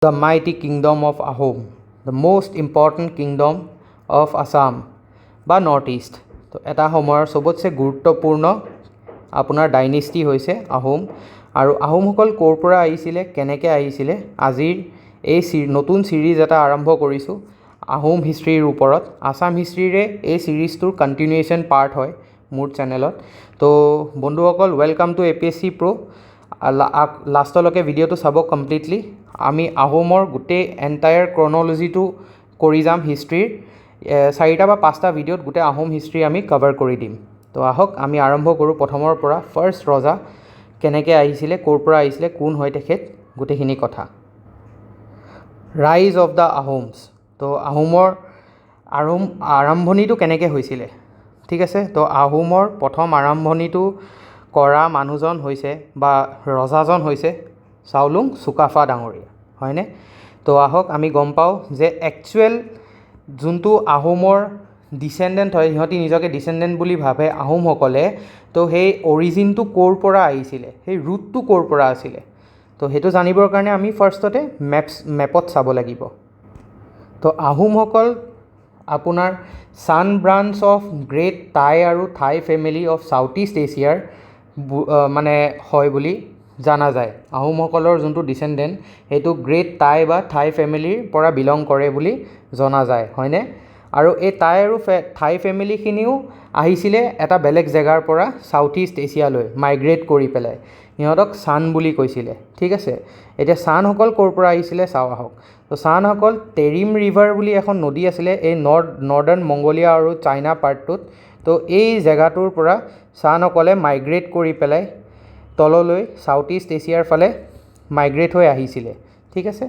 The mighty kingdom of Ahom, the most important kingdom of Assam বা north east. তো এটা সময়ৰ চবতছে গুৰুত্বপূৰ্ণ আপোনাৰ ডাইনেষ্টি হৈছে আহোম। আৰু আহোমসকল ক'ৰ পৰা আহিছিলে, কেনেকৈ আহিছিলে, আজিৰ এই নতুন ছিৰিজ এটা আৰম্ভ কৰিছোঁ আহোম হিষ্ট্ৰীৰ ওপৰত। আছাম হিষ্ট্ৰীৰে এই ছিৰিজটোৰ কণ্টিনিউৱেশ্যন পাৰ্ট হয় মোৰ চেনেলত। তো বন্ধুসকল, ৱেলকাম টু APSC Pro। লাষ্টলৈকে ভিডিঅ'টো চাব কমপ্লিটলি। আমি আহোমৰ গোটেই এণ্টায়াৰ ক্ৰন'লজিটো কৰি যাম হিষ্ট্ৰীৰ। 4টা বা 5টা ভিডিঅ'ত গোটেই আহোম হিষ্ট্ৰী আমি কভাৰ কৰি দিম। তো আহক আমি আৰম্ভ কৰোঁ প্ৰথমৰ পৰা। ফাৰ্ষ্ট ৰজা কেনেকৈ আহিছিলে, ক'ৰ পৰা আহিছিলে, কোন হয় তেখেত, গোটেইখিনি কথা। ৰাইজ অফ দ্য আহোমছ। তো আহোমৰ আৰম্ভণিটো কেনেকৈ হৈছিলে, ঠিক আছে। তো আহোমৰ প্ৰথম আৰম্ভণিটো কৰা মানুহজন হৈছে বা ৰজাজন হৈছে চাওলুং চুকাফা ডাঙৰীয়া, হয়নে। তো আহক আমি গম পাওঁ যে একচুৱেল যোনটো আহোমৰ ডিচেণ্ডেণ্ট হয়, সিহঁতি নিজকে ডিচেণ্ডেণ্ট বুলি ভাবে আহোমসকলে। তো সেই অৰিজিনটো ক'ৰ পৰা আহিছিলে, সেই ৰুটটো ক'ৰ পৰা আছিলে, তো সেইটো জানিবৰ কাৰণে আমি ফাৰ্ষ্টতে মেপত চাব লাগিব। তো আহোমসকল আপোনাৰ Shan branch of great Tai আৰু Thai family of south east এছিয়াৰ মানে হয় বুলি জনা যায়। আহোমসকলৰ যোনটো ডিচেণ্ডেণ্ট সেইটো গ্ৰেট টাই বা থাই ফেমিলিৰ পৰা বিলং কৰে বুলি জনা যায়, হয়নে। আৰু এই টাই আৰু থাই ফেমিলিখিনিও আহিছিলে এটা বেলেগ জেগাৰ পৰা ছাউথ ইষ্ট এছিয়ালৈ মাইগ্ৰেট কৰি পেলাই। সিহঁতক ছান বুলি কৈছিলে, ঠিক আছে। এতিয়া ছানসকল ক'ৰ পৰা আহিছিলে চাওঁ আহক। তো ছানসকল টেৰিম ৰিভাৰ বুলি এখন নদী আছিলে এই নৰ্দাৰ্ণ মংগোলিয়া আৰু চাইনা পাৰ্টটোত। তো এই জেগাটোৰ পৰা ছানসকলে মাইগ্ৰেট কৰি পেলাই তললৈ ছাউথ ইষ্ট এছিয়াৰ ফালে মাইগ্ৰেট হৈ আহিছিলে, ঠিক আছে।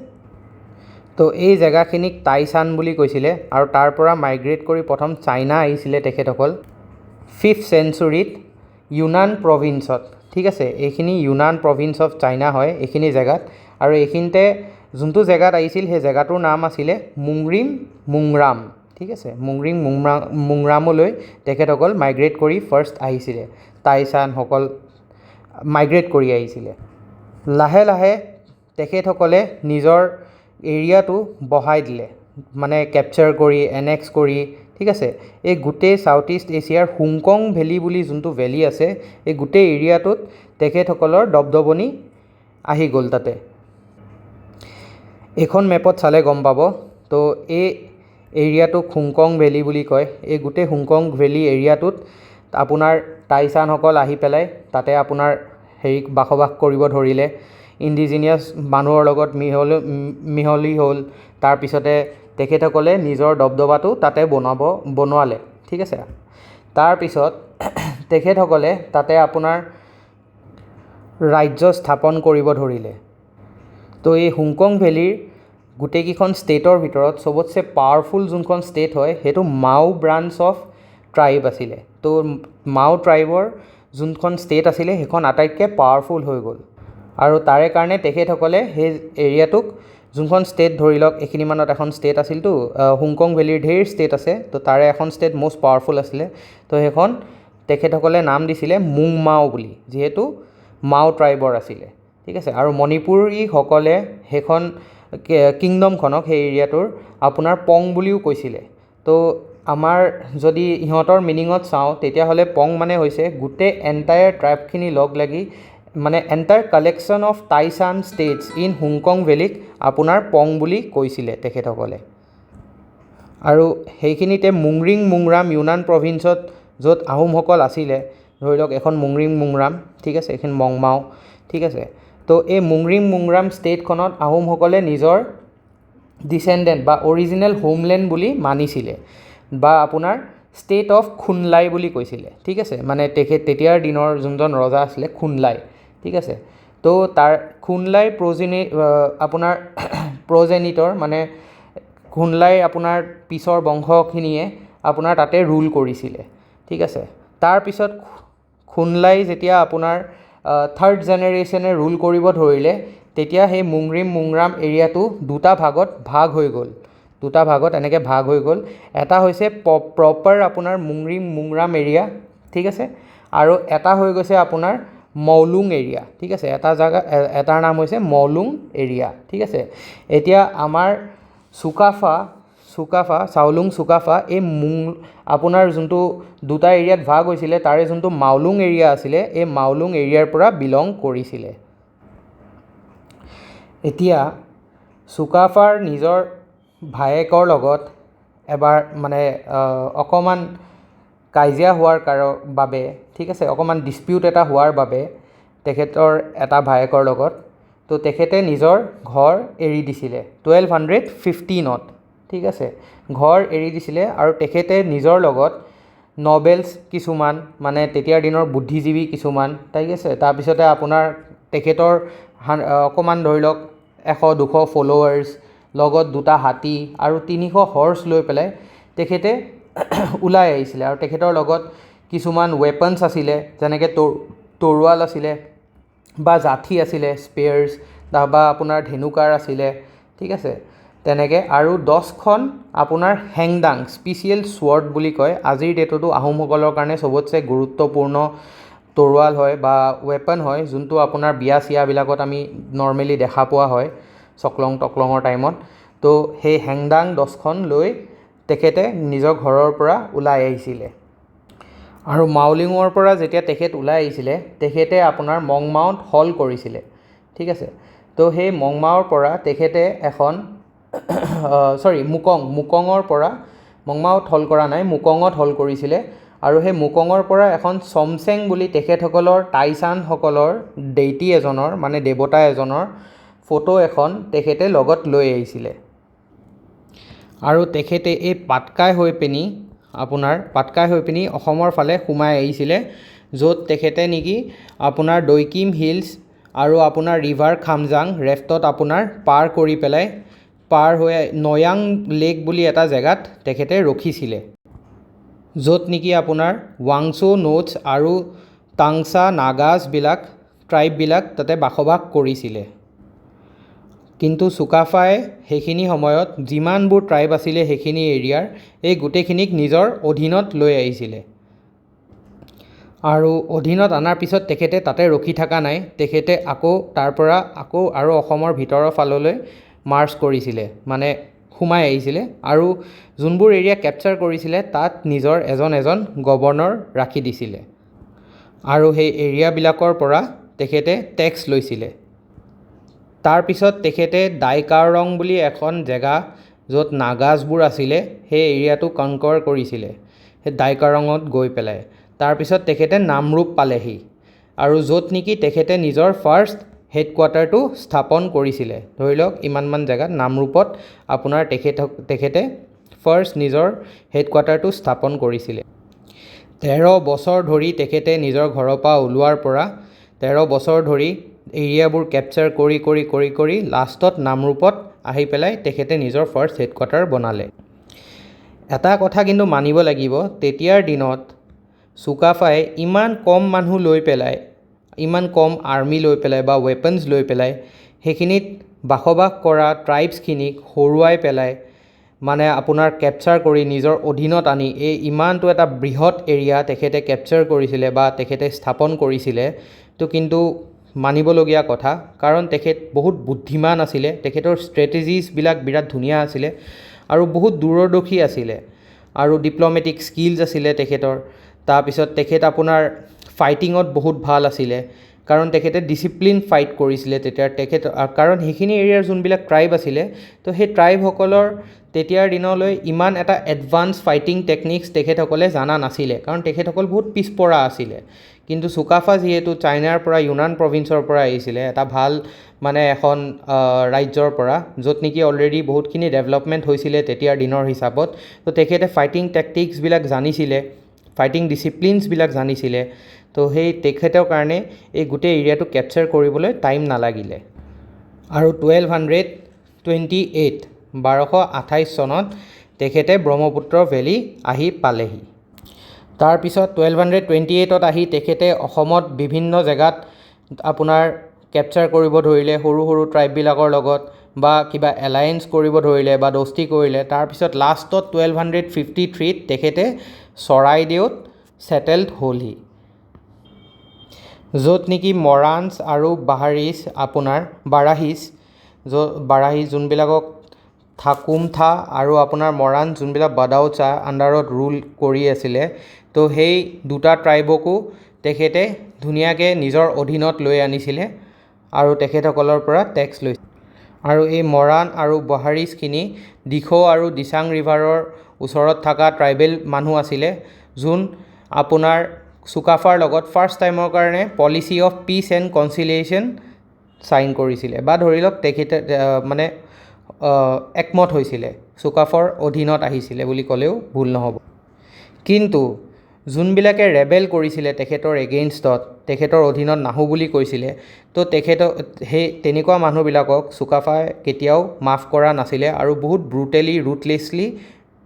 তো এই জেগাখিনিক টাইচান বুলি কৈছিলে আৰু তাৰ পৰা মাইগ্ৰেট কৰি প্ৰথম চাইনা আহিছিলে তেখেতসকল 5th চেঞ্চুৰীত ইউনান প্ৰভিন্সত, ঠিক আছে। এইখিনি ইউনান প্ৰভিন্স অফ চাইনা হয় এইখিনি জেগাত। আৰু এইখিনিতে যোনটো জেগাত আহিছিল সেই জেগাটোৰ নাম আছিলে মুংৰিং মুংৰাম, ঠিক আছে। মুংৰিং মুংৰামলৈ তেখেতসকল মাইগ্ৰেট কৰি ফাৰ্ষ্ট আহিছিলে, টাইচানসকল মাইগ্ৰেট কৰি আহিছিলে। লাহে লাহে তেখেতসকলে নিজৰ এৰিয়াটো বঢ়াই দিলে, মানে কেপচাৰ কৰি এনেক্স কৰি, ঠিক আছে। এই গোটেই ছাউথ ইষ্ট এছিয়াৰ হুংকং ভেলী বুলি যোনটো ভেলী আছে এই গোটেই এৰিয়াটোত তেখেতসকলৰ দবদবনি আহি গ'ল তাতে। এইখন মেপত চালে গম পাব। তো এই এৰিয়াটোক হুংকং ভেলী বুলি কয়। এই গোটেই হুংকং ভেলী এৰিয়াটোত আপোনাৰ টাইচানসকল আহি পেলাই তাতে আপোনাৰ বসবাস কৰিব ধৰিলে। ইণ্ডিজিনিয়াছ মানুহৰ লগত মিহলি হ'ল। তাৰপিছতে তেখেতসকলে নিজৰ দবদবাটো তাতে বনোৱালে, ঠিক আছে। তাৰপিছত তেখেতসকলে তাতে আপোনাৰ ৰাজ্য স্থাপন কৰিব ধৰিলে। তো এই হুংকং ভেলীৰ গোটেইকেইখন ষ্টেটৰ ভিতৰত চবতছে পাৱাৰফুল যোনখন ষ্টেট হয় সেইটো মাও ব্ৰাঞ্চ অফ ট্ৰাইব আছিলে। তো মাও ট্ৰাইবৰ যোনখন ষ্টেট আছিলে সেইখন আটাইতকৈ পাৱাৰফুল হৈ গ'ল। আৰু তাৰে কাৰণে তেখেতসকলে সেই এৰিয়াটোক যোনখন ষ্টেট, ধৰি লওক এইখিনিমানত এখন ষ্টেট আছিলতো, হুংকং ভেলীৰ ঢেৰ ষ্টেট আছে, তো তাৰে এখন ষ্টেট মষ্ট পাৱাৰফুল আছিলে। তো সেইখন তেখেতসকলে নাম দিছিলে মুং মাও বুলি, যিহেতু মাও ট্ৰাইবৰ আছিলে, ঠিক আছে। আৰু মণিপুৰীসকলে সেইখন কিংডমখনক, সেই এৰিয়াটোৰ আপোনাৰ পং বুলিও কৈছিলে। তো আমাৰ যদি ইহঁতৰ মিনিঙত চাওঁ তেতিয়াহ'লে পং মানে হৈছে গোটেই এণ্টায়াৰ ট্ৰাইবখিনি লগ লাগি, মানে entire collection of Tai Shan states in হুংকং ভেলীক আপোনাৰ পং বুলি কৈছিলে তেখেতসকলে। আৰু সেইখিনিতে মুংৰিং মুংৰাম ইউনান প্ৰভিন্সত য'ত আহোমসকল আছিলে, ধৰি লওক এখন মুংৰিং মুংৰাম, ঠিক আছে, এখন মংমাও, ঠিক আছে। তো এই মুংৰিং মুংৰাম ষ্টেটখনত আহোমসকলে নিজৰ ডিচেণ্ডেণ্ট বা অৰিজিনেল হোমলেণ্ড বুলি মানিছিলে, বা আপোনাৰ ষ্টেট অফ খুনলাই বুলি কৈছিলে, ঠিক আছে। মানে তেতিয়াৰ দিনৰ যোনজন ৰজা আছিলে খুনলাই, ঠিক আছে। তো তাৰ খুনলাই আপোনাৰ প্ৰজেনিটৰ, মানে খুনলাই আপোনাৰ পিছৰ বংশখিনিয়ে আপোনাৰ তাতে ৰুল কৰিছিলে, ঠিক আছে। তাৰপিছত খুনলাই যেতিয়া আপোনাৰ 3rd জেনেৰেশ্যনে ৰুল কৰিব ধৰিলে তেতিয়া সেই মুংৰিং মুংৰাম এৰিয়াটো দুটা ভাগত ভাগ হৈ গ'ল। এনেকৈ ভাগ হৈ গ'ল। এটা হৈছে প্ৰপাৰ আপোনাৰ মুংৰিং মুংৰাম এৰিয়া, ঠিক আছে, আৰু এটা হৈ গৈছে আপোনাৰ মৌলুং এৰিয়া, ঠিক আছে। এটাৰ নাম হৈছে মৌলুং এৰিয়া, ঠিক আছে। এতিয়া আমাৰ চুকাফা চাওলুং চুকাফা এই আপোনাৰ যোনটো দুটা এৰিয়াত ভাগ হৈছিলে তাৰে যোনটো মাওলুং এৰিয়া আছিলে এই মাওলুং এৰিয়াৰ পৰা বিলং কৰিছিলে। এতিয়া চুকাফাৰ নিজৰ ভায়েকৰ লগত এবাৰ মানে অকণমান কাজিয়া হোৱাৰ বাবে, ঠিক আছে, অকণমান ডিছপিউট এটা হোৱাৰ বাবে তেখেতৰ এটা ভায়েকৰ লগত, তো তেখেতে নিজৰ ঘৰ এৰি দিছিলে 1215ত, ঠিক আছে, ঘৰ এৰি দিছিলে। আৰু তেখেতে নিজৰ লগত নবেলছ কিছুমান, মানে তেতিয়াৰ দিনৰ বুদ্ধিজীৱী কিছুমান, ঠিক আছে, তাৰপিছতে আপোনাৰ তেখেতৰ অকণমান ধৰি লওক 100-200 ফলোৱাৰ্ছ, লগত 2টা হাতী আৰু 300 হৰ্চ লৈ পেলাই তেখেতে ওলাই আহিছিলে। আৰু তেখেতৰ লগত কিছুমান ৱেপনছ আছিলে, যেনেকৈ তৰোৱাল আছিলে বা জাঠি আছিলে, স্পেয়াৰ্ছ, বা আপোনাৰ ধেনুকাৰ আছিলে, ঠিক আছে, তেনেকৈ। আৰু 10খন আপোনাৰ হেংদাং স্পেচিয়েল শ্বৰ্ড বুলি কয়, আজিৰ ডেটতো আহোমসকলৰ কাৰণে চবতছে গুৰুত্বপূৰ্ণ তৰোৱাল হয় বা ৱেপন হয়, যোনটো আপোনাৰ বিয়া চিয়াবিলাকত আমি নৰ্মেলি দেখা পোৱা হয় তকলঙৰ টাইমত। তো সেই হেংদাং 10খন লৈ তেখেতে নিজৰ ঘৰৰ পৰা ওলাই আহিছিলে। আৰু মাওলুঙৰ পৰা যেতিয়া তেখেত ওলাই আহিছিলে তেখেতে আপোনাৰ মংমাওত হল কৰিছিলে, ঠিক আছে। তো সেই মংমাওৰ পৰা তেখেতে এখন মুকঙৰ পৰা, মংমাওত হল কৰা নাই, মুকঙত হল কৰিছিলে। আৰু সেই মুকঙৰ পৰা এখন চমচেং বুলি তেখেতসকলৰ টাইচানসকলৰ দেইটি এজনৰ, মানে দেৱতা এজনৰ ফটো এখন তেখেতে লগত লৈ আহিছিলে। আৰু তেখেতে এই পাটকাই হৈ পিনি অসমৰ ফালে সোমাই আহিছিলে, য'ত তেখেতে নেকি আপোনাৰ দৈকিম হিলছ আৰু আপোনাৰ ৰিভাৰ খামজাং ৰেফ্টত আপোনাৰ পাৰ হৈ নয়াং লেক বুলি এটা জেগাত তেখেতে ৰখিছিলে, য'ত নেকি আপোনাৰ ৱাংছো নোটছ আৰু টাংচা ট্ৰাইববিলাক তাতে বসবাস কৰিছিলে। কিন্তু চুকাফাই সেইখিনি সময়ত যিমানবোৰ ট্ৰাইব আছিলে সেইখিনি এৰিয়াৰ, এই গোটেইখিনিক নিজৰ অধীনত লৈ আহিছিলে। আৰু অধীনত অনাৰ পিছত তেখেতে তাতে ৰখি থকা নাই, তেখেতে তাৰ পৰা আৰু অসমৰ ভিতৰৰ ফাললৈ মাৰ্চ কৰিছিলে, মানে সোমাই আহিছিলে। আৰু যোনবোৰ এৰিয়া কেপচাৰ কৰিছিলে তাত নিজৰ এজন গভৰ্ণৰ ৰাখি দিছিলে। আৰু সেই এৰিয়াবিলাকৰ পৰা তেখেতে টেক্স লৈছিলে। তাৰপিছত তেখেতে ডাইকাৰং বুলি এখন জেগা, য'ত নাগাছবোৰ আছিলে, সেই এৰিয়াটো কনকৰ কৰিছিলে, সেই ডাইকাৰঙত গৈ পেলাই। তাৰপিছত তেখেতে নামৰূপ পালেহি, আৰু য'ত নেকি তেখেতে নিজৰ ফাৰ্ষ্ট হেডকোৱাৰ্টাৰটো স্থাপন কৰিছিলে। ধৰি লওক ইমানমান জেগাত নামৰূপত আপোনাৰ তেখেতে ফাৰ্ষ্ট নিজৰ হেডকোৱাৰ্টাৰটো স্থাপন কৰিছিলে। 13 বছৰ ধৰি তেখেতে নিজৰ ঘৰৰ পৰা ওলোৱাৰ পৰা 13 বছৰ ধৰি এৰিয়াবোৰ কেপচাৰ কৰি লাষ্টত নামৰূপত আহি পেলাই তেখেতে নিজৰ ফাৰ্ষ্ট হেডকোৱাৰ্টাৰ বনালে। এটা কথা কিন্তু মানিব লাগিব, তেতিয়াৰ দিনত চুকাফাই ইমান কম মানুহ লৈ পেলাই, ইমান কম আৰ্মি লৈ পেলাই বা ৱেপনছ লৈ পেলাই সেইখিনিত বসবাস কৰা ট্ৰাইবছখিনিক হৰুৱাই পেলাই, মানে আপোনাৰ কেপচাৰ কৰি নিজৰ অধীনত আনি এই ইমানটো এটা বৃহৎ এৰিয়া তেখেতে কেপচাৰ কৰিছিলে বা তেখেতে স্থাপন কৰিছিলে। তো কিন্তু মানিবলগীয়া কথা, কাৰণ তেখেত বহুত বুদ্ধিমান আছিলে, তেখেতৰ ষ্ট্ৰেটেজিছবিলাক বিৰাট ধুনীয়া আছিলে আৰু বহুত দূৰদৰ্শী আছিলে, আৰু ডিপ্ল'মেটিক স্কিলছ আছিলে তেখেতৰ। তাৰপিছত তেখেত আপোনাৰ ফাইটিঙত বহুত ভাল আছিলে, কাৰণ তেখেতে ডিচিপ্লিন ফাইট কৰিছিলে কাৰণ সেইখিনি এৰিয়াৰ যোনবিলাক ট্ৰাইব আছিলে, তো সেই ট্ৰাইবসকলৰ তেতিয়াৰ দিনলৈ ইমান এটা এডভান্স ফাইটিং টেকনিক্স তেখেতসকলে জানা নাছিলে, কাৰণ তেখেতসকল বহুত পিছপৰা আছিলে। কিন্তু চুকাফা যিহেতু চাইনাৰ পৰা, ইউনান প্ৰভিন্সৰ পৰা আহিছিলে, এটা ভাল মানে এখন ৰাজ্যৰ পৰা, য'ত নেকি অলৰেডি বহুতখিনি ডেভেলপমেণ্ট হৈছিলে তেতিয়াৰ দিনৰ হিচাপত, তো তেখেতে ফাইটিং টেকটিক্সবিলাক জানিছিলে, ফাইটিং ডিচিপ্লিনছবিলাক জানিছিলে। তো সেই তেখেতৰ কাৰণে এই গোটেই এৰিয়াটো কেপচাৰ কৰিবলৈ টাইম নালাগিলে। আৰু 1228 চনত তেখেতে ব্ৰহ্মপুত্ৰ ভেলী আহি পালেহি। তাৰপিছত 1228ত আহি তেখেতে অসমত বিভিন্ন জেগাত আপোনাৰ কেপচাৰ কৰিব ধৰিলে, সৰু সৰু ট্ৰাইববিলাকৰ লগত বা কিবা এলায়েন্স কৰিব ধৰিলে বা দস্তি কৰিলে। তাৰপিছত লাষ্টত 1253ত তেখেতে চৰাইদেউত ছেটেলড হ'লহি। য'ত নেকি মৰাণছ আৰু বাৰাহিছ যোনবিলাকক থাকুমথা আৰু আপোনাৰ মৰাণ যোনবিলাক বাদাউচা আণ্ডাৰত ৰুল কৰি আছিলে, তো সেই দুটা ট্ৰাইবকো তেখেতে ধুনীয়াকৈ নিজৰ অধীনত লৈ আনিছিলে আৰু তেখেতসকলৰ পৰা টেক্স লৈছিলে। আৰু এই মৰাণ আৰু বাহাৰিছখিনি দিখৌ আৰু দিচাং ৰিভাৰৰ ওচৰত থকা ট্ৰাইবেল মানুহ আছিলে, যোন আপোনাৰ চুকাফাৰ লগত ফাৰ্ষ্ট টাইমৰ কাৰণে policy of peace and conciliation sign কৰিছিলে, বা ধৰি লওক তেখেতে মানে একমত হৈছিলে, চুকাফাৰ অধীনত আহিছিলে বুলি ক'লেও ভুল নহ'ব। কিন্তু যোনবিলাকে ৰেবেল কৰিছিলে তেখেতৰ এগেইনষ্টত, তেখেতৰ অধীনত নাহোঁ বুলি কৈছিলে, তো সেই তেনেকুৱা মানুহবিলাকক চুকাফাই কেতিয়াও মাফ কৰা নাছিলে আৰু বহুত ব্ৰুটেলি ৰুথলেছলি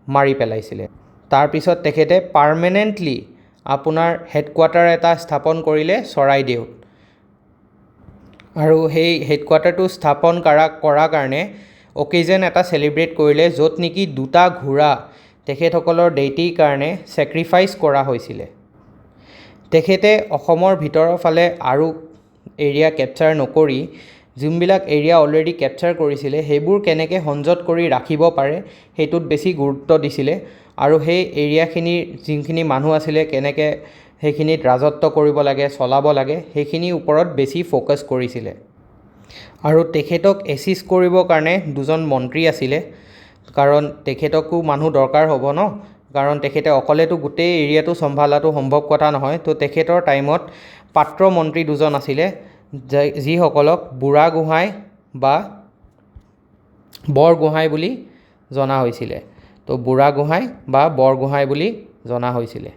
মাৰি পেলাইছিলে। তাৰপিছত তেখেতে পাৰ্মানেণ্টলি আপোনাৰ হেডকোৱাৰ্টাৰ এটা স্থাপন কৰিলে চৰাইদেউত, আৰু সেই হেডকোৱাৰ্টাৰটো স্থাপন কৰাৰ কাৰণে অকেজন এটা চেলিব্ৰেট কৰিলে, য'ত নেকি দুটা ঘোঁৰা তেখেতসকলৰ ডেইটিৰ কাৰণে ছেক্ৰিফাইচ কৰা হৈছিলে। তেখেতে অসমৰ ভিতৰৰ ফালে আৰু এৰিয়া কেপচাৰ নকৰি যোনবিলাক এৰিয়া অলৰেডি কেপচাৰ কৰিছিলে সেইবোৰ কেনেকৈ সংযত কৰি ৰাখিব পাৰে সেইটোত বেছি গুৰুত্ব দিছিলে, আৰু সেই এৰিয়াখিনিৰ যোনখিনি মানুহ আছিলে কেনেকৈ সেইখিনিত ৰাজত্ব কৰিব লাগে, চলাব লাগে, সেইখিনিৰ ওপৰত বেছি ফ'কাছ কৰিছিলে। আৰু তেখেতক এছিষ্ট কৰিবৰ কাৰণে দুজন মন্ত্ৰী আছিলে, কাৰণ তেখেতকো মানুহ দৰকাৰ হ'ব ন, কাৰণ তেখেতে অকলেতো গোটেই এৰিয়াটো চম্ভালাটো সম্ভৱ কথা নহয়। তো তেখেতৰ টাইমত পাত্ৰ মন্ত্ৰী দুজন আছিলে, যিসকলক বুঢ়াগোহাঁই বা বৰগোহাঁই বুলি জনা হৈছিলে। তো বুঢ়াগোহাঁই বা বৰগোহাঁই বুলি জনা হৈছিলে।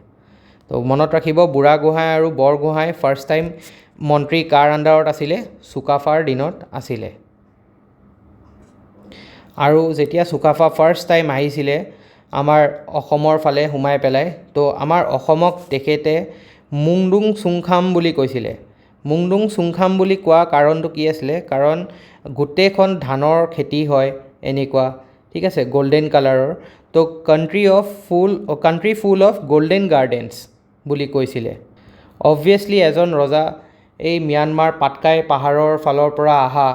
তো মনত ৰাখিব, বুঢ়াগোহাঁই আৰু বৰগোহাঁই ফাৰ্ষ্ট টাইম মন্ত্ৰী কাৰ আণ্ডাৰত আছিলে, চুকাফাৰ দিনত আছিলে। আৰু যেতিয়া চুকাফা ফাৰ্ষ্ট টাইম আহিছিলে আমাৰ অসমৰ ফালে সোমাই পেলাই, তো আমাৰ অসমক তেখেতে মুংডুং চুংখাম বুলি কৈছিলে। মুংডুং চুংখাম বুলি কোৱা কাৰণটো কি আছিলে, কাৰণ গোটেইখন ধানৰ খেতি হয় এনেকুৱা, ঠিক আছে, গল্ডেন কালাৰৰ, তো country full of golden gardens বুলি কৈছিলে। অবভিয়াছলি এজন ৰজা এই ম্যানমাৰ পাটকাই পাহাৰৰ ফালৰ পৰা অহা,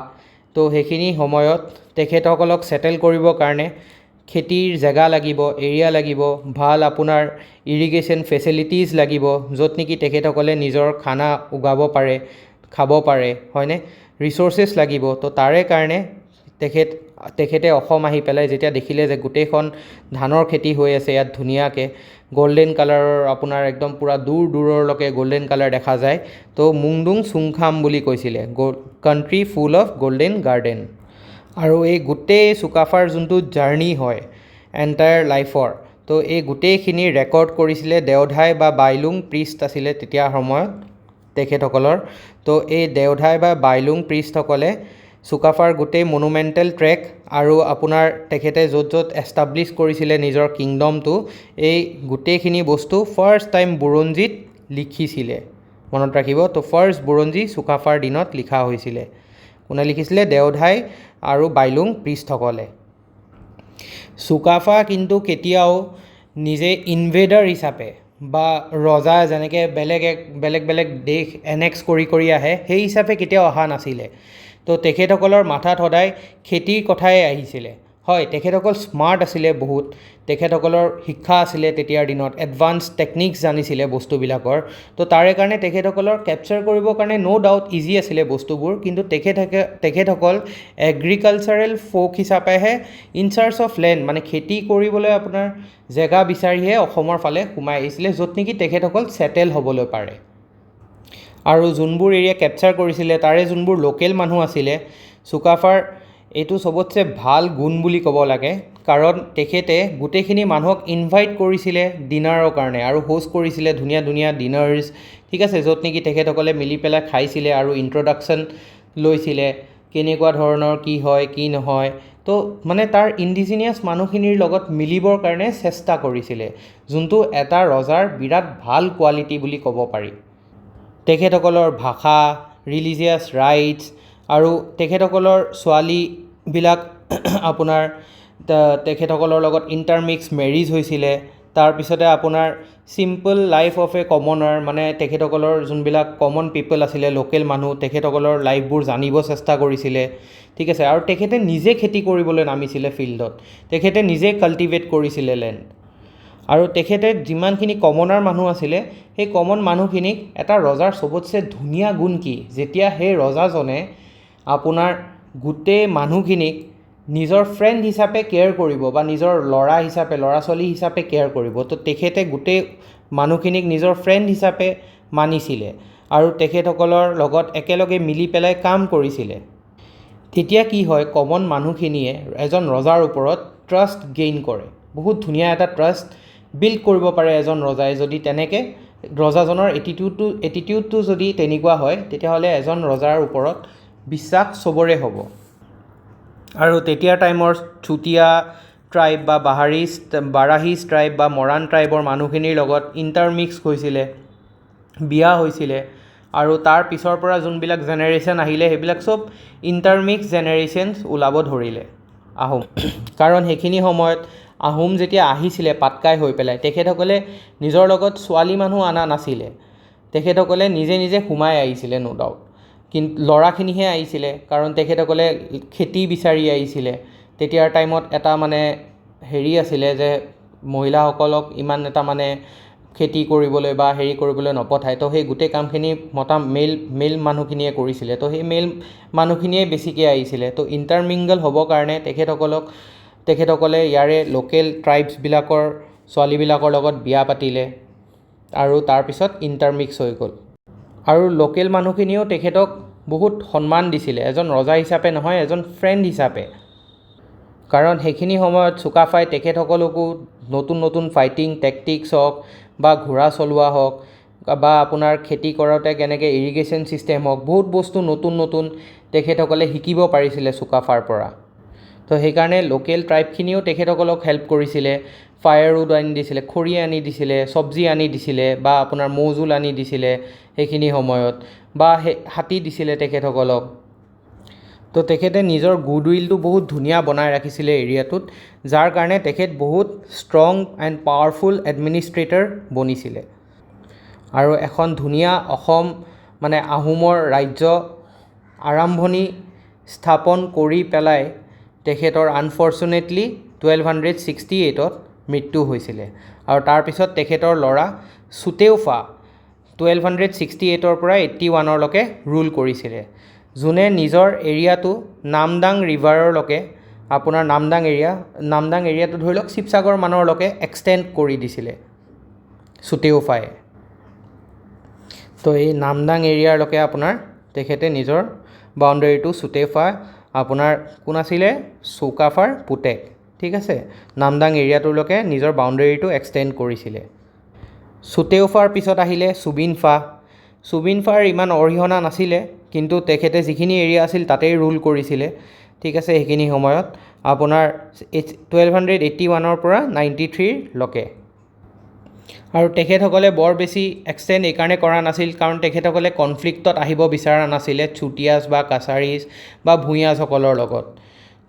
তো সেইখিনি সময়ত তেখেতসকলক ছেটেল কৰিবৰ কাৰণে খেতিৰ জেগা লাগিব, এৰিয়া লাগিব, ভাল আপোনাৰ ইৰিগেশ্যন ফেচিলিটিজ লাগিব, য'ত নেকি তেখেতসকলে নিজৰ খানা উগাব পাৰে, খাব পাৰে, হয়নে, ৰিচ'ৰ্চেছ লাগিব। তো তাৰে কাৰণে তেখেতে অসম আহি পেলাই যেতিয়া দেখিলে যে গোটেইখন ধানৰ খেতি হৈ আছে ইয়াত ধুনীয়াকৈ গল্ডেন কালাৰৰ, আপোনাৰ একদম পূৰা দূৰ দূৰলৈকে গল্ডেন কালাৰ দেখা যায়, তো মুংডুং চুংখাম বুলি কৈছিলে, country full of golden garden. আৰু এই গোটেই চুকাফাৰ যোনটো জাৰ্ণি হয় এণ্টায়াৰ লাইফৰ, তো এই গোটেইখিনি ৰেকৰ্ড কৰিছিলে দেওধাই বা বাইলুং প্ৰিষ্ট আছিলে তেতিয়া সময়ত তেখেতসকলৰ। তো এই দেওধাই বা বাইলুং প্ৰিষ্টসকলে চুকাফাৰ গোটেই মনুমেণ্টেল ট্ৰেক আৰু আপোনাৰ তেখেতে য'ত য'ত এষ্টাব্লিছ কৰিছিলে নিজৰ কিংডমটো, এই গোটেইখিনি বস্তু ফাৰ্ষ্ট টাইম বুৰঞ্জীত লিখিছিলে, মনত ৰাখিব। তো ফাৰ্ষ্ট বুৰঞ্জী চুকাফাৰ দিনত লিখা হৈছিলে। কোনে লিখিছিলে? দেওধাই আৰু বাইলুং প্ৰিষ্টসকলে। চুকাফা কিন্তু কেতিয়াও নিজে ইনভেডাৰ হিচাপে বা ৰজা যেনেকৈ বেলেগ বেলেগ দেশ এনেক্স কৰি আহে সেই হিচাপে কেতিয়াও অহা নাছিলে। তো তেখেতসকলৰ মাথাত সদায় খেতিৰ কথাই আহিছিলে। হয়, তেখেতসকল স্মাৰ্ট আছিলে বহুত, তেখেতসকলৰ শিক্ষা আছিলে তেতিয়াৰ দিনত, এডভান্স টেকনিক্স জানিছিলে বস্তুবিলাকৰ, তো তাৰে কাৰণে তেখেতসকলৰ কেপচাৰ কৰিবৰ কাৰণে ন' ডাউট ইজি আছিলে বস্তুবোৰ, কিন্তু তেখেতসকল এগ্ৰিকালচাৰেল ফ'ক হিচাপেহে ইন চাৰ্চ অফ লেণ্ড, মানে খেতি কৰিবলৈ আপোনাৰ জেগা বিচাৰিহে অসমৰ ফালে সোমাই আহিছিলে, য'ত নেকি তেখেতসকল ছেটেল হ'বলৈ পাৰে। আৰু যোনবোৰ এৰিয়া কেপচাৰ কৰিছিলে তাৰে যোনবোৰ লোকেল মানুহ আছিলে, চুকাফাৰ এইটো চবতছে ভাল গুণ বুলি ক'ব লাগে, কাৰণ তেখেতে গোটেইখিনি মানুহক ইনভাইট কৰিছিলে ডিনাৰৰ কাৰণে আৰু হোষ্ট কৰিছিলে ধুনীয়া ধুনীয়া ডিনাৰ্ছ, ঠিক আছে, য'ত নেকি তেখেতসকলে মিলি পেলাই খাইছিলে আৰু ইণ্ট্ৰডাকশ্যন লৈছিলে কেনেকুৱা ধৰণৰ কি হয় কি নহয়, তো মানে তাৰ ইণ্ডিজিনিয়াছ মানুহখিনিৰ লগত মিলিবৰ কাৰণে চেষ্টা কৰিছিলে, যোনটো এটা ৰজাৰ বিৰাট ভাল কোৱালিটি বুলি ক'ব পাৰি। তেখেতসকলৰ ভাষা, ৰিলিজিয়াছ ৰাইটছ, আৰু তেখেতসকলৰ ছোৱালীবিলাক আপোনাৰ তেখেতসকলৰ লগত ইণ্টাৰমিক্স মেৰিজ হৈছিলে, তাৰপিছতে আপোনাৰ চিম্পল লাইফ অফ এ কমনাৰ, মানে তেখেতসকলৰ যোনবিলাক কমন পিপল আছিলে, লোকেল মানুহ, তেখেতসকলৰ লাইফবোৰ জানিব চেষ্টা কৰিছিলে, ঠিক আছে। আৰু তেখেতে নিজে খেতি কৰিবলৈ নামিছিলে ফিল্ডত, তেখেতে নিজে কাল্টিভেট কৰিছিলে লেণ্ড। আৰু তেখেতে যিমানখিনি কমনাৰ মানুহ আছিলে, সেই কমন মানুহখিনিক এটা ৰজাৰ চবতছে ধুনীয়া গুণ কি, যেতিয়া সেই ৰজাজনে আপোনাৰ গোটেই মানুহখিনিক নিজৰ ফ্ৰেণ্ড হিচাপে কেয়াৰ কৰিব বা নিজৰ ল'ৰা হিচাপে, ল'ৰা ছোৱালী হিচাপে কেয়াৰ কৰিব, তো তেখেতে গোটেই মানুহখিনিক নিজৰ ফ্ৰেণ্ড হিচাপে মানিছিলে আৰু তেখেতসকলৰ লগত একেলগে মিলি পেলাই কাম কৰিছিলে। তেতিয়া কি হয়, কমন মানুহখিনিয়ে এজন ৰজাৰ ওপৰত ট্ৰাষ্ট গেইন কৰে, বহুত ধুনীয়া এটা ট্ৰাষ্ট বিল্ড কৰিব পাৰে এজন ৰজাই যদি তেনেকৈ ৰজাজনৰ এটিটিউডটো যদি তেনেকুৱা হয়, তেতিয়াহ'লে এজন ৰজাৰ ওপৰত বিশ্বাস চবৰে হ'ব। আৰু তেতিয়াৰ টাইমৰ চুতীয়া ট্ৰাইব বা বাৰাহিজ ট্ৰাইব বা মৰাণ ট্ৰাইবৰ মানুহখিনিৰ লগত ইণ্টাৰমিক্স হৈছিলে, বিয়া হৈছিলে, আৰু তাৰ পিছৰ পৰা যোনবিলাক জেনেৰেশ্যন আহিলে সেইবিলাক চব ইণ্টাৰমিক্স জেনেৰেশ্যনছ ওলাব ধৰিলে আহোম। কাৰণ সেইখিনি সময়ত আহোম যেতিয়া আহিছিলে পাটকাই হৈ পেলাই, তেখেতসকলে নিজৰ লগত ছোৱালী মানুহ অনা নাছিলে, তেখেতসকলে নিজে নিজে সোমাই আহিছিলে ন' ডাউট। কিন্তু ল'ৰাখিনিহে আহিছিলে, কাৰণ তেখেতসকলে খেতি বিচাৰি আহিছিলে। তেতিয়াৰ টাইমত এটা মানে হেৰি আছিলে যে মহিলাসকলক ইমান এটা মানে খেতি কৰিবলৈ বা হেৰি কৰিবলৈ নপঠায়, তো সেই গোটেই কামখিনি মেল মানুহখিনিয়ে কৰিছিলে, তো সেই মেল মানুহখিনিয়ে বেছিকৈ আহিছিলে। তো ইণ্টাৰমিংগল হ'বৰ কাৰণে তেখেতসকলে ইয়াৰে লোকেল ট্ৰাইবছবিলাকৰ ছোৱালীবিলাকৰ লগত বিয়া পাতিলে আৰু তাৰপিছত ইণ্টাৰমিক্স হৈ গ'ল। আৰু লোকেল মানুহখিনিয়েও তেখেতক বহুত সন্মান দিছিলে, এজন ৰজা হিচাপে নহয়, এজন ফ্ৰেণ্ড হিচাপে। কাৰণ সেইখিনি সময়ত চুকাফাই তেখেতসকলকো নতুন নতুন ফাইটিং টেকটিক্স হওক বা ঘোঁৰা চলোৱা হওক বা আপোনাৰ খেতি কৰোঁতে কেনেকৈ ইৰিগেশ্যন ছিষ্টেম হওক, বহুত বস্তু নতুন তেখেতসকলে শিকিব পাৰিছিলে চুকাফাৰ পৰা। তো সেইকাৰণে লোকেল ট্ৰাইবখিনিও তেখেতসকলক হেল্প কৰিছিলে, ফায়াৰউড আনি দিছিলে, খৰি আনি দিছিলে, চব্জি আনি দিছিলে বা আপোনাৰ মৌজোল আনি দিছিলে সেইখিনি সময়ত, বা হাতী দিছিলে তেখেতসকলক। তো তেখেতে নিজৰ গুডউইলটো বহুত ধুনীয়া বনাই ৰাখিছিলে এৰিয়াটোত, যাৰ কাৰণে তেখেত বহুত ষ্ট্ৰং এণ্ড পাৱাৰফুল এডমিনিষ্ট্ৰেটৰ বনিছিলে। আৰু এখন ধুনীয়া অসম মানে আহোমৰ ৰাজ্য আৰম্ভণি স্থাপন কৰি পেলাই তেখেতৰ আনফৰ্চুনেটলি 1268ত মৃত্যু হৈছিলে। আৰু তাৰপিছত তেখেতৰ ল'ৰা চুতেওফা 1268ৰ পৰা 81লৈকে ৰুল কৰিছিলে, যোনে নিজৰ এৰিয়াটো নামদাং ৰিভাৰৰলৈকে, আপোনাৰ নামদাং এৰিয়াটো ধৰি লওক শিৱসাগৰ মানৰলৈকে এক্সটেণ্ড কৰি দিছিলে চুতেওফাই। তো এই নামদাং এৰিয়াৰলৈকে আপোনাৰ তেখেতে নিজৰ বাউণ্ডেৰীটো, চুতেওফা আপোনাৰ কোন আছিলে, চুকাফাৰ পুতেক, ঠিক আছে, নামদাং এৰিয়াটোলৈকে নিজৰ বাউণ্ডেৰীটো এক্সটেণ্ড কৰিছিলে। চুতেওফাৰ পিছত আহিলে চুবিনফাৰ ইমান অৰিহণা নাছিলে, কিন্তু তেখেতে যিখিনি এৰিয়া আছিল তাতেই ৰুল কৰিছিলে, ঠিক আছে, সেইখিনি সময়ত আপোনাৰ 1281ৰ পৰা 93লৈকে। আৰু তেখেতসকলে বৰ বেছি এক্সটেণ্ড এইকাৰণে কৰা নাছিল কাৰণ তেখেতসকলে কনফ্লিক্টত আহিব বিচৰা নাছিলে চুতীয়াছ বা কাছাৰীজ বা ভূঞাসকলৰ লগত।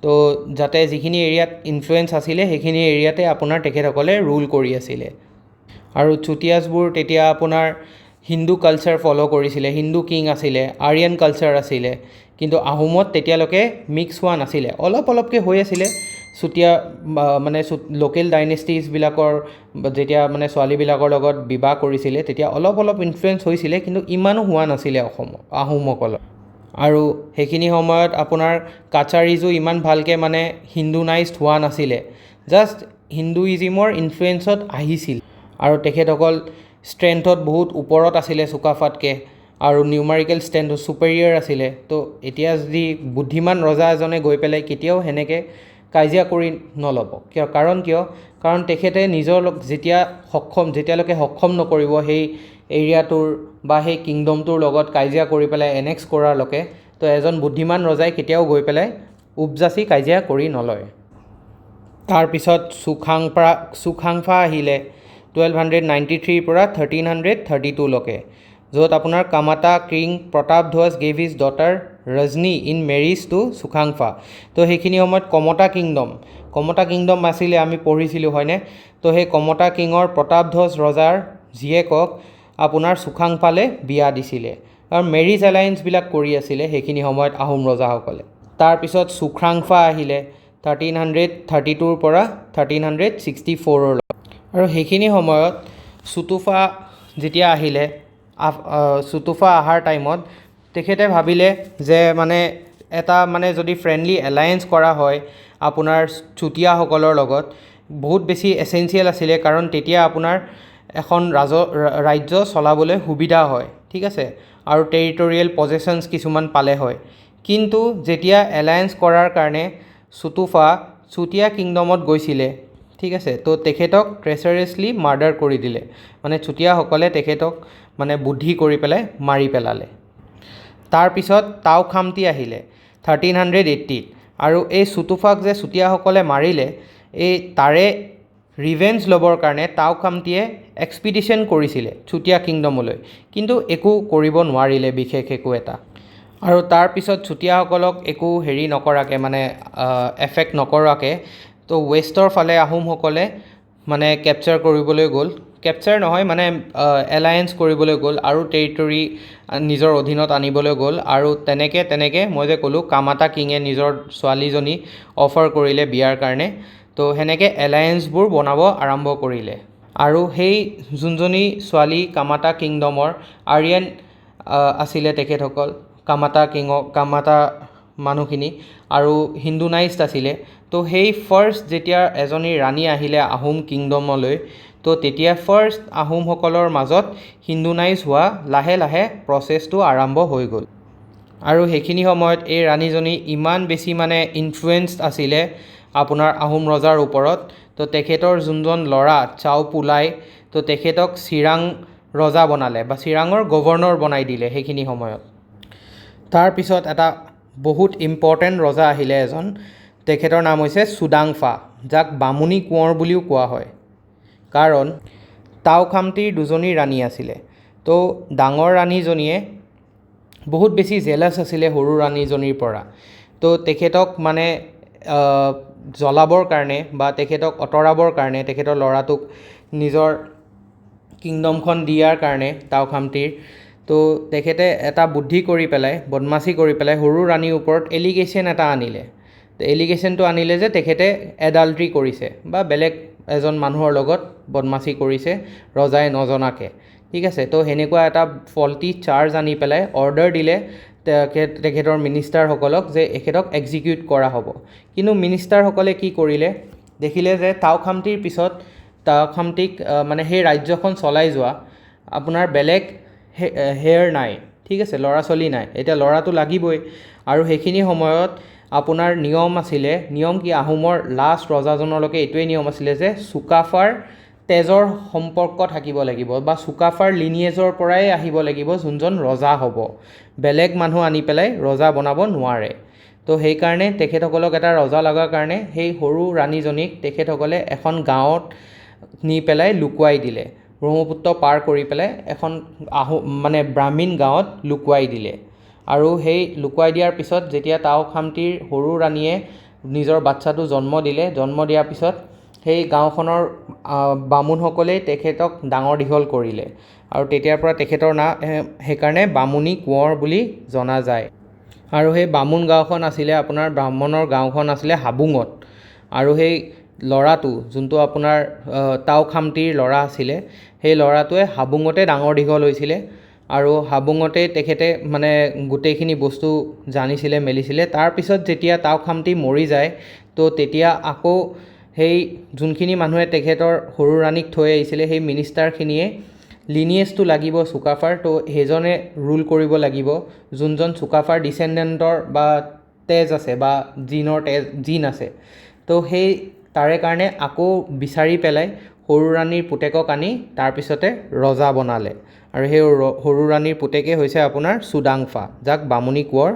তো যাতে যিখিনি এৰিয়াত ইনফ্লুৱেঞ্চ আছিলে সেইখিনি এৰিয়াতে আপোনাৰ তেখেতসকলে ৰুল কৰি আছিলে। আৰু চুতীয়াছবোৰ তেতিয়া আপোনাৰ হিন্দু কালচাৰ ফ'ল' কৰিছিলে, হিন্দু কিং আছিলে, আৰিয়ান কালচাৰ আছিলে, কিন্তু আহোমত তেতিয়ালৈকে মিক্স হোৱা নাছিলে, অলপকৈ হৈ আছিলে। চুতীয়া মানে লোকেল ডাইনেষ্টিজবিলাকৰ যেতিয়া মানে ছোৱালীবিলাকৰ লগত বিবাহ কৰিছিলে তেতিয়া অলপ ইনফ্লুৱেঞ্চ হৈছিলে, কিন্তু ইমানো হোৱা নাছিলে আহোমসকলৰ। আৰু সেইখিনি সময়ত আপোনাৰ কাছাৰীজো ইমান ভালকৈ মানে হিন্দুনাইজড হোৱা নাছিলে, জাষ্ট হিন্দুইজিমৰ ইনফ্লুৱেঞ্চত আহিছিল। আৰু তেখেতসকল ষ্ট্ৰেংথত বহুত ওপৰত আছিলে চুকাফাতকৈ, আৰু নিউমাৰিকেল ষ্ট্ৰেংথ ছুপেৰিয়ৰ আছিলে। তো এতিয়া যদি বুদ্ধিমান ৰজা এজনে গৈ পেলাই কেতিয়াও সেনেকৈ কাজিয়া কৰি নল'ব, কাৰণ তেখেতে যেতিয়ালৈকে সক্ষম নকৰিব সেই এৰিয়াটোৰ বা সেই কিংডমটোৰ লগত কাজিয়া কৰি পেলাই এনেক্স কৰালৈকে, তো এজন বুদ্ধিমান ৰজাই কেতিয়াও গৈ পেলাই উপজাচি কাজিয়া কৰি নলয়। তাৰপিছত চুখাংফা আহিলে 1293ৰ পৰা 1332লৈকে, য'ত আপোনাৰ Kamata king Pratapdhwaj gave his daughter Rajani in marriage to Sukhaangphaa. তো সেইখিনি সময়ত কমতা কিংডম আছিলে, আমি পঢ়িছিলোঁ হয়নে? তো সেই কমতা কিঙৰ প্ৰতাপধ্বজ ৰজাৰ জীয়েকক আপোনাৰ চুখাংফালে বিয়া দিছিলে আৰু মেৰিজ এলায়েন্সবিলাক কৰি আছিলে সেইখিনি সময়ত আহোম ৰজাসকলে। তাৰপিছত চুখ্ৰাংফা আহিলে 1332ৰ পৰা 1364। আৰু সেইখিনি সময়ত চুতুফা যেতিয়া আহিলে, চুতুফা অহাৰ টাইমত তেখেতে ভাবিলে যে এটা যদি ফ্ৰেণ্ডলি এলায়েন্স কৰা হয় আপোনাৰ চুতীয়াসকলৰ লগত, বহুত বেছি এচেঞ্চিয়েল আছিলে, কাৰণ তেতিয়া আপোনাৰ এখন ৰাজ্য চলাবলৈ সুবিধা হয়, ঠিক আছে, আৰু টেৰিটৰিয়েল পজেশ্যনছ কিছুমান পালে হয়। কিন্তু যেতিয়া এলায়েন্স কৰাৰ কাৰণে চুতুফা চুতীয়া কিংডমত গৈছিলে, ঠিক আছে, তো তেখেতক ট্ৰেচাৰাছলি মাৰ্ডাৰ কৰি দিলে, চুতীয়াসকলে তেখেতক বুদ্ধি কৰি পেলাই মাৰি পেলালে। তাৰপিছত টাও খামতি আহিলে 1380ত, আৰু এই চুতুফাক যে চুতীয়াসকলে মাৰিলে, তাৰে ৰিভেঞ্জ ল'বৰ কাৰণে টাও খামতিয়ে এক্সপিডিশ্যন কৰিছিলে চুতীয়া কিংডমলৈ, কিন্তু একো কৰিব নোৱাৰিলে বিশেষ একো এটা। আৰু তাৰপিছত চুতীয়াসকলক একো নকৰাকৈ এফেক্ট নকৰাকৈ তো ৱেষ্টৰ ফালে আহোমসকলে কেপচাৰ কৰিবলৈ গ'ল, কেপচাৰ নহয় এলায়েন্স কৰিবলৈ গ'ল আৰু টেৰিটৰি নিজৰ অধীনত আনিবলৈ গ'ল। আৰু তেনেকৈ মই যে ক'লোঁ কামাতা কিঙে নিজৰ ছোৱালীজনী অফাৰ কৰিলে বিয়াৰ কাৰণে, তো সেনেকৈ এলায়েন্সবোৰ বনাব আৰম্ভ কৰিলে। আৰু সেই যোনজনী ছোৱালী কামাতা কিংডমৰ আৰিয়ান আছিলে তেখেতসকল, কামাতা মানুহখিনি আৰু হিন্দুনাইজড আছিলে। তো সেই ফাৰ্ষ্ট যেতিয়া এজনী ৰাণী আহিলে আহোম কিংডমলৈ, তো তেতিয়া ফাৰ্ষ্ট আহোমসকলৰ মাজত হিন্দুনাইজ হোৱা লাহে লাহে প্ৰচেছটো আৰম্ভ হৈ গ'ল। আৰু সেইখিনি সময়ত এই ৰাণীজনী ইমান বেছি ইনফ্লুৱেঞ্চড আছিলে আপোনাৰ আহোম ৰজাৰ ওপৰত, তো তেখেতৰ যোনজন ল'ৰা চাও পুলাই, তো তেখেতক চিৰাং ৰজা বনালে বা চিৰাঙৰ গভৰ্ণৰ বনাই দিলে সেইখিনি সময়ত। তাৰপিছত এটা বহুত ইম্পৰ্টেণ্ট ৰজা আহিলে এজন, তেখেতৰ নাম হৈছে চুডাংফা, যাক বামুণী কোঁৱৰ বুলিও কোৱা হয়, কাৰণ টাও খামতিৰ দুজনী ৰাণী আছিলে। তো ডাঙৰ ৰাণীজনীয়ে বহুত বেছি জেলাছ আছিলে সৰু ৰাণীজনীৰ পৰা, তো তেখেতক জ্বলাবৰ কাৰণে বা তেখেতক আঁতৰাবৰ কাৰণে, তেখেতৰ ল'ৰাটোক নিজৰ কিংডমখন দিয়াৰ কাৰণে টাও খামতিৰ, তো তেখেতে এটা বুদ্ধি কৰি পেলাই, বদমাচি কৰি পেলাই সৰু ৰাণীৰ ওপৰত এলিগেশ্যন এটা আনিলে। এলিগেশ্যনটো আনিলে যে তেখেতে এডাল্ট্ৰি কৰিছে বা বেলেগ এজন মানুহৰ লগত বদমাচি কৰিছে ৰজাই নজনাকৈ, ঠিক আছে। তো সেনেকুৱা এটা ফল্টি চাৰ্জ আনি পেলাই অৰ্ডাৰ দিলে তেখেতৰ মিনিষ্টাৰসকলক যে এখেতক এক্সিকিউট কৰা হ'ব। কিন্তু মিনিষ্টাৰসকলে কি কৰিলে, দেখিলে যে টাও খামতিৰ পিছত টাও খামতিক সেই ৰাজ্যখন চলাই যোৱা আপোনাৰ বেলেগ হেয়াৰ নাই, ঠিক আছে, ল'ৰা ছোৱালী নাই, এতিয়া ল'ৰাটো লাগিবই। আৰু সেইখিনি সময়ত আপোনাৰ নিয়ম কি, আহোমৰ লাষ্ট ৰজাজনলৈকে এইটোৱেই নিয়ম আছিলে যে চুকাফাৰ তেজৰ সম্পৰ্ক থাকিব লাগিব বা চুকাফাৰ লিনিয়েজৰ পৰাই আহিব লাগিব যোনজন ৰজা হ'ব, বেলেগ মানুহ আনি পেলাই ৰজা বনাব নোৱাৰে। তো সেইকাৰণে তেখেতসকলক এটা ৰজা লগাৰ কাৰণে সেই সৰু ৰাণীজনীক তেখেতসকলে এখন গাঁৱত নি পেলাই লুকুৱাই দিলে, ব্ৰহ্মপুত্ৰ পাৰ কৰি পেলাই এখন ব্ৰাহ্মীণ গাঁৱত লুকুৱাই দিলে। আৰু সেই লুকুৱাই দিয়াৰ পিছত যেতিয়া টাও খামতিৰ সৰু ৰাণীয়ে নিজৰ বাচ্ছাটো জন্ম দিয়াৰ পিছত সেই গাঁওখনৰ বামুণসকলেই তেখেতক ডাঙৰ দীঘল কৰিলে, আৰু তেতিয়াৰ পৰা তেখেতৰ নাম সেইকাৰণে বামুণী কোঁৱৰ বুলি জনা যায়। আৰু সেই বামুণ গাঁওখন আছিলে আপোনাৰ ব্ৰাহ্মণৰ গাঁওখন আছিলে হাবুঙত। আৰু সেই ল'ৰাটো যোনটো আপোনাৰ টাও খামতিৰ ল'ৰা আছিলে, সেই ল'ৰাটোৱে হাবুঙতে ডাঙৰ দীঘল হৈছিলে আৰু হাবুঙতে তেখেতে গোটেইখিনি বস্তু জানিছিলে মেলিছিলে। তাৰপিছত যেতিয়া টাও খামতি মৰি যায়, তো তেতিয়া আকৌ সেই যোনখিনি মানুহে তেখেতৰ সৰু ৰাণীক থৈ আহিছিলে সেই মিনিষ্টাৰখিনিয়ে লিনিয়েজটো লাগিব চুকাফাৰ, তো সেইজনে ৰুল কৰিব লাগিব, যোনজন চুকাফাৰ ডিচেণ্ডেণ্টৰ বা তেজ আছে বা জিন আছে। তো সেই তাৰে কাৰণে আকৌ বিচাৰি পেলাই সৰু ৰাণীৰ পুতেকক আনি তাৰপিছতে ৰজা বনালে, আৰু সেই সৰু ৰাণীৰ পুতেকে হৈছে আপোনাৰ চুডাংফা, যাক বামুণী কোঁৱৰ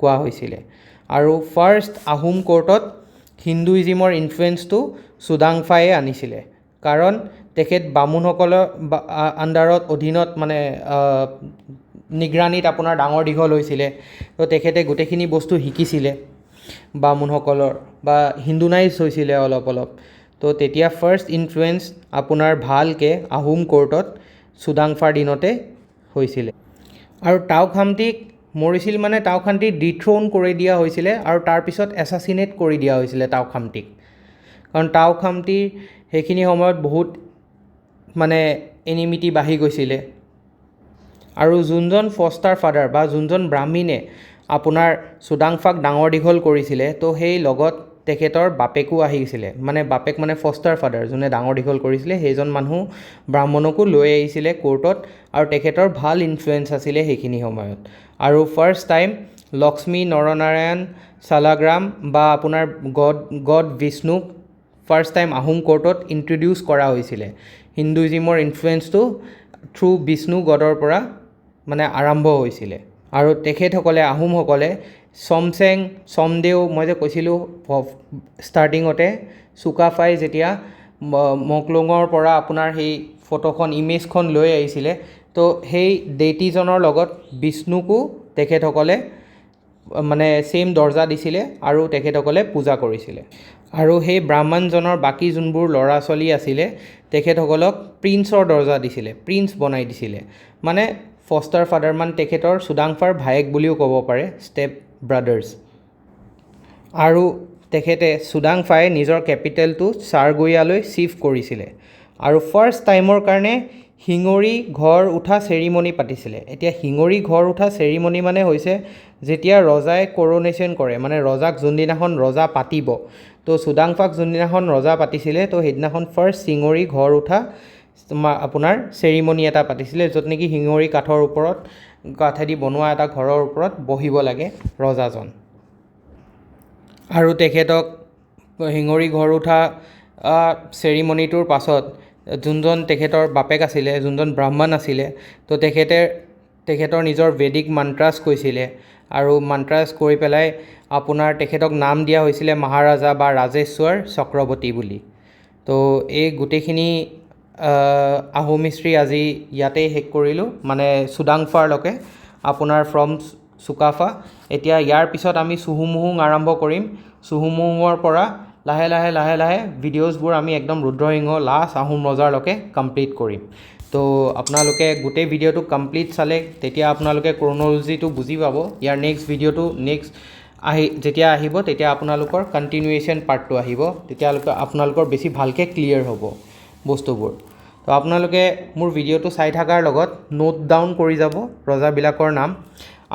কোৱা হৈছিলে। আৰু ফাৰ্ষ্ট আহোম কোৰ্টত হিন্দুইজিমৰ ইনফ্লুৱেঞ্চটো চুডাংফায়ে আনিছিলে, কাৰণ তেখেত বামুণসকলৰ আণ্ডাৰত অধীনত নিগৰানীত আপোনাৰ ডাঙৰ দীঘল হৈছিলে। তো তেখেতে গোটেইখিনি বস্তু শিকিছিলে বামুণসকলৰ, বা হিন্দুনাইজ হৈছিলে অলপ অলপ। তো তেতিয়া ফাৰ্ষ্ট ইনফ্লুৱেঞ্চ আপোনাৰ ভালকৈ আহোম কোৰ্টত চুডাংফাৰ দিনতে হৈছিলে। আৰু টাওখামতিক মৰিছিল মানে টাওখামতিক ডিথ্ৰ'ন কৰি দিয়া হৈছিলে আৰু তাৰপিছত এছাচিনেট কৰি দিয়া হৈছিলে টাওখামতিক। কাৰণ টাওখামতিৰ সেইখিনি সময়ত বহুত মানে এনিমিটি বাঢ়ি গৈছিলে। আৰু যোনজন ফষ্টাৰ ফাদাৰ বা যোনজন ব্ৰাহ্মণে আপোনাৰ চুডাংফাক ডাঙৰ দীঘল কৰিছিলে, তো সেই লগত তেখেতৰ বাপেকো আহিছিলে। মানে বাপেক মানে ফষ্টাৰ ফাদাৰ, যোনে ডাঙৰ দীঘল কৰিছিলে, সেইজন মানুহ ব্ৰাহ্মণকো লৈ আহিছিলে কোৰ্টত, আৰু তেখেতৰ ভাল ইনফ্লুৱেঞ্চ আছিলে সেইখিনি সময়ত। আৰু ফাৰ্ষ্ট টাইম লক্ষ্মী নৰনাৰায়ণ শালাগ্ৰাম বা আপোনাৰ গড বিষ্ণুক ফাৰ্ষ্ট টাইম আহোম কোৰ্টত ইন্ট্ৰডিউচ কৰা হৈছিলে। হিন্দুইজিমৰ ইনফ্লুৱেঞ্চটো থ্ৰু বিষ্ণু গডৰ পৰা মানে আৰম্ভ হৈছিলে। আৰু তেখেতসকলে আহোমসকলে চমচেং চমদেও, মই যে কৈছিলোঁ ষ্টাৰ্টিঙতে, চুকাফাই যেতিয়া মকলুঙৰ পৰা আপোনাৰ সেই ফটোখন ইমেজখন লৈ আহিছিলে, তো সেই দেইটিজনৰ লগত বিষ্ণুকো তেখেতসকলে মানে ছেইম দৰ্জা দিছিলে আৰু তেখেতসকলে পূজা কৰিছিলে। আৰু সেই ব্ৰাহ্মণজনৰ বাকী যোনবোৰ ল'ৰা ছোৱালী আছিলে, তেখেতসকলক প্ৰিন্সৰ দৰ্জা দিছিলে, প্ৰিন্স বনাই দিছিলে। মানে ফষ্টাৰ ফাদাৰ মানে তেখেতৰ চুডাংফাৰ ভায়েক বুলিও ক'ব পাৰে, ষ্টেপ ব্ৰাদাৰ্ছ। আৰু তেখেতে চুডাংফাই নিজৰ কেপিটেলটো চাৰগৈয়ালৈ শ্বিফ্ট কৰিছিলে। আৰু ফাৰ্ষ্ট টাইমৰ কাৰণে শিঙৰি ঘৰ উঠা চেৰিমনি পাতিছিলে। এতিয়া শিঙৰি ঘৰ উঠা চেৰিমনি মানে হৈছে যেতিয়া ৰজাই কৰ'নেশ্যন কৰে, মানে ৰজাক যোনদিনাখন ৰজা পাতিব। তো চুডাংফাক যোনদিনাখন ৰজা পাতিছিলে, তো সেইদিনাখন ফাৰ্ষ্ট শিঙৰি ঘৰ উঠা আপোনাৰ চেৰিমনি এটা পাতিছিলে, য'ত নেকি শিঙৰি কাঠেদি বনোৱা এটা ঘৰৰ ওপৰত বহিব লাগে ৰজাজন। আৰু তেখেতক শিঙৰি ঘৰ উঠা চেৰিমনিটোৰ পাছত যোনজন তেখেতৰ বাপেক আছিলে, যোনজন ব্ৰাহ্মণ আছিলে, তো তেখেতৰ নিজৰ বেদিক মন্ত্ৰাছ কৈছিলে। আৰু মন্ত্ৰাছ কৰি পেলাই আপোনাৰ তেখেতক নাম দিয়া হৈছিলে মহাৰাজা বা ৰাজেশ্বৰ চক্ৰৱৰ্তী বুলি। তো এই গোটেইখিনি আহোম হিষ্ট্ৰী আজি ইয়াতেই শেষ কৰিলোঁ, মানে চুডাংফাৰলৈকে আপোনাৰ ফ্ৰম চুকাফা। এতিয়া ইয়াৰ পিছত আমি চুহুমুহুং আৰম্ভ কৰিম। চুহুমুহুঙৰ পৰা লাহে লাহে ভিডিঅ'ছবোৰ আমি একদম ৰুদ্ৰসিংহ লাষ্ট আহোম ৰজাৰলৈকে কমপ্লিট কৰিম। তো আপোনালোকে গোটেই ভিডিঅ'টো কমপ্লিট চালে তেতিয়া আপোনালোকে ক্ৰ'ন'লজিটো বুজি পাব। ইয়াৰ নেক্সট ভিডিঅ'টো যেতিয়া আহিব, তেতিয়া আপোনালোকৰ কণ্টিনিউৱেশ্যন পাৰ্টটো আহিব, তেতিয়ালৈকে আপোনালোকৰ বেছি ভালকৈ ক্লিয়াৰ হ'ব বস্তুবোৰ। তো আপোনালোকে মোৰ ভিডিঅ'টো চাই থকাৰ লগত নোট ডাউন কৰি যাব ৰজাবিলাকৰ নাম।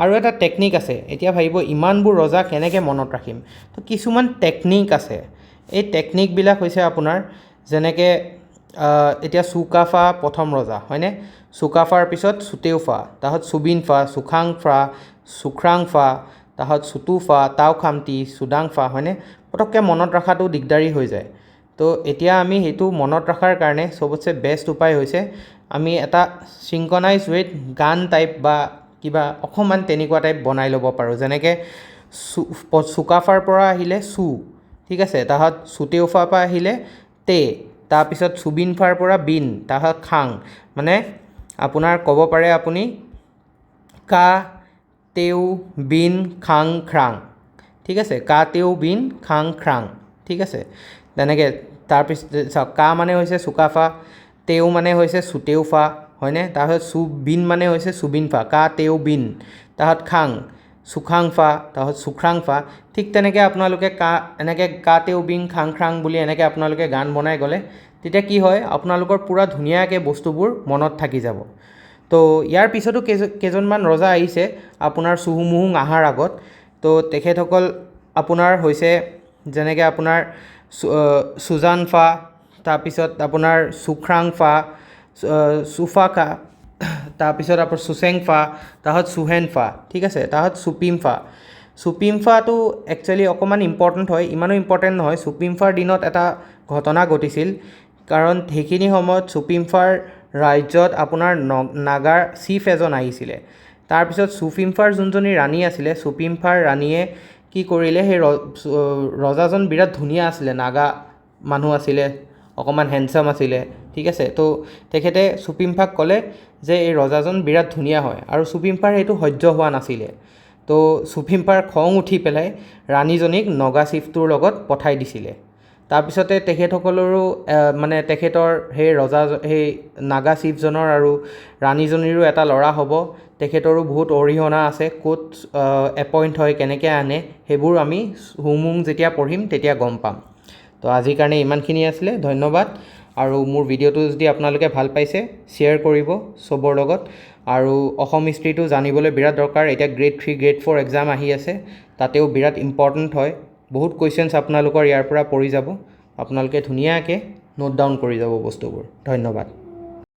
আৰু এটা টেকনিক আছে, এতিয়া ভাবিব ইমানবোৰ ৰজা কেনেকৈ মনত ৰাখিম। তো কিছুমান টেকনিক আছে। এই টেকনিকবিলাক হৈছে আপোনাৰ যেনেকৈ এতিয়া চুকাফা প্ৰথম ৰজা হয়নে, চুকাফাৰ পিছত চুতেওফা, তাৰপিছত চুবিনফা, চুখ্ৰাংফা, তাৰপিছত চুতুফা, টাওখামতি, চুডাংফা হয়নে। পটককৈ মনত ৰখাটো দিগদাৰী হৈ যায়। তো এতিয়া আমি সেইটো মনত ৰখাৰ কাৰণে চবতছে বেষ্ট উপায় হৈছে আমি এটা চিংকনাইজ ৱেত গান টাইপ বা কিবা অকণমান তেনেকুৱা টাইপ বনাই ল'ব পাৰোঁ। যেনেকৈ চুকাফাৰ পৰা আহিলে চু, ঠিক আছে, তাৰপিছত চুতেওফাৰ পৰা আহিলে তে, তাৰপিছত চুবিনফাৰ পৰা বিন, তাৰপিছত খাং। মানে আপোনাৰ ক'ব পাৰে আপুনি কা তেও বিন খাং খ্ৰাং, ঠিক আছে, কা তেও বিন খাং খ্ৰাং, ঠিক আছে। তেনেকৈ তাৰপিছত চাওক, কা মানে হৈছে চুকাফা, তেও মানে হৈছে চুতেওফা হয়নে, তাৰপিছত বিন মানে হৈছে চুবিনফা, কা তেও বিন, তাৰপিছত খাং চুখাংফা, তাৰপিছত চুখ্ৰাংফা। ঠিক তেনেকৈ আপোনালোকে এনেকৈ কা তেও বিন খাং খ্ৰাং বুলি এনেকৈ আপোনালোকে গান বনাই গ'লে তেতিয়া কি হয়, আপোনালোকৰ পূৰা ধুনীয়াকৈ বস্তুবোৰ মনত থাকি যাব। তো ইয়াৰ পিছতো কেইজনমান ৰজা আহিছে আপোনাৰ চুহুমুহুং অহাৰ আগত। তো তেখেতসকল আপোনাৰ হৈছে যেনেকৈ আপোনাৰ চুজানফা, তাৰপিছত আপোনাৰ চুখ্ৰাংফা, চুফাকা, তাৰপিছত আপোনাৰ চুচেংফা, তাৰপিছত চুহেনফা, ঠিক আছে, তাৰপিছত চুপিমফাটো একচুৱেলি অকণমান ইম্পৰ্টেণ্ট হয়, ইমানো ইম্পৰ্টেণ্ট নহয়। চুপিমফাৰ দিনত এটা ঘটনা ঘটিছিল, কাৰণ সেইখিনি সময়ত চুপিমফাৰ ৰাজ্যত আপোনাৰ নাগাৰ চিফ এজন আহিছিলে। তাৰপিছত চুপিমফাৰ যোনজনী ৰাণী আছিলে, চুপিমফাৰ ৰাণীয়ে কি কৰিলে, সেই ৰজাজন বিৰাট ধুনীয়া আছিলে, নাগা মানুহ আছিলে, অকণমান হেণ্ডচাম আছিলে, ঠিক আছে। তো তেখেতে চুপিম্ফাক ক'লে যে এই ৰজাজন বিৰাট ধুনীয়া হয়, আৰু চুপিম্ফাৰ সেইটো সহ্য হোৱা নাছিলে। তো চুপিম্ফাৰ খং উঠি পেলাই ৰাণীজনীক নগা চিফটোৰ লগত পঠাই দিছিলে। তাৰপিছতে তেখেতসকলৰো মানে তেখেতৰ সেই নাগা চিফজনৰ আৰু ৰাণীজনীৰো এটা ল'ৰা হ'ব। তেখেতৰো বহুত অৰিহণা আছে, ক'ত এপইণ্ট হয়, কেনেকৈ আনে, সেইবোৰ আমি হুমুং যেতিয়া পঢ়িম তেতিয়া গম পাম। তো আজিৰ কাৰণে ইমানখিনি আছিলে, ধন্যবাদ। আৰু মোৰ ভিডিঅ'টো যদি আপোনালোকে ভাল পাইছে শ্বেয়াৰ কৰিব চবৰ লগত। আৰু অসম হিষ্ট্ৰীটো জানিবলৈ বিৰাট দৰকাৰ। এতিয়া গ্ৰেড 3 গ্ৰেড 4 এক্সাম আহি আছে, তাতেও বিৰাট ইম্পৰ্টেণ্ট হয়। বহুত কুৱেশ্যনছ আপোনালোকৰ ইয়াৰ পৰা পৰি যাব, আপোনালোকে ধুনীয়াকৈ নোট ডাউন কৰি যাব বস্তুবোৰ। ধন্যবাদ।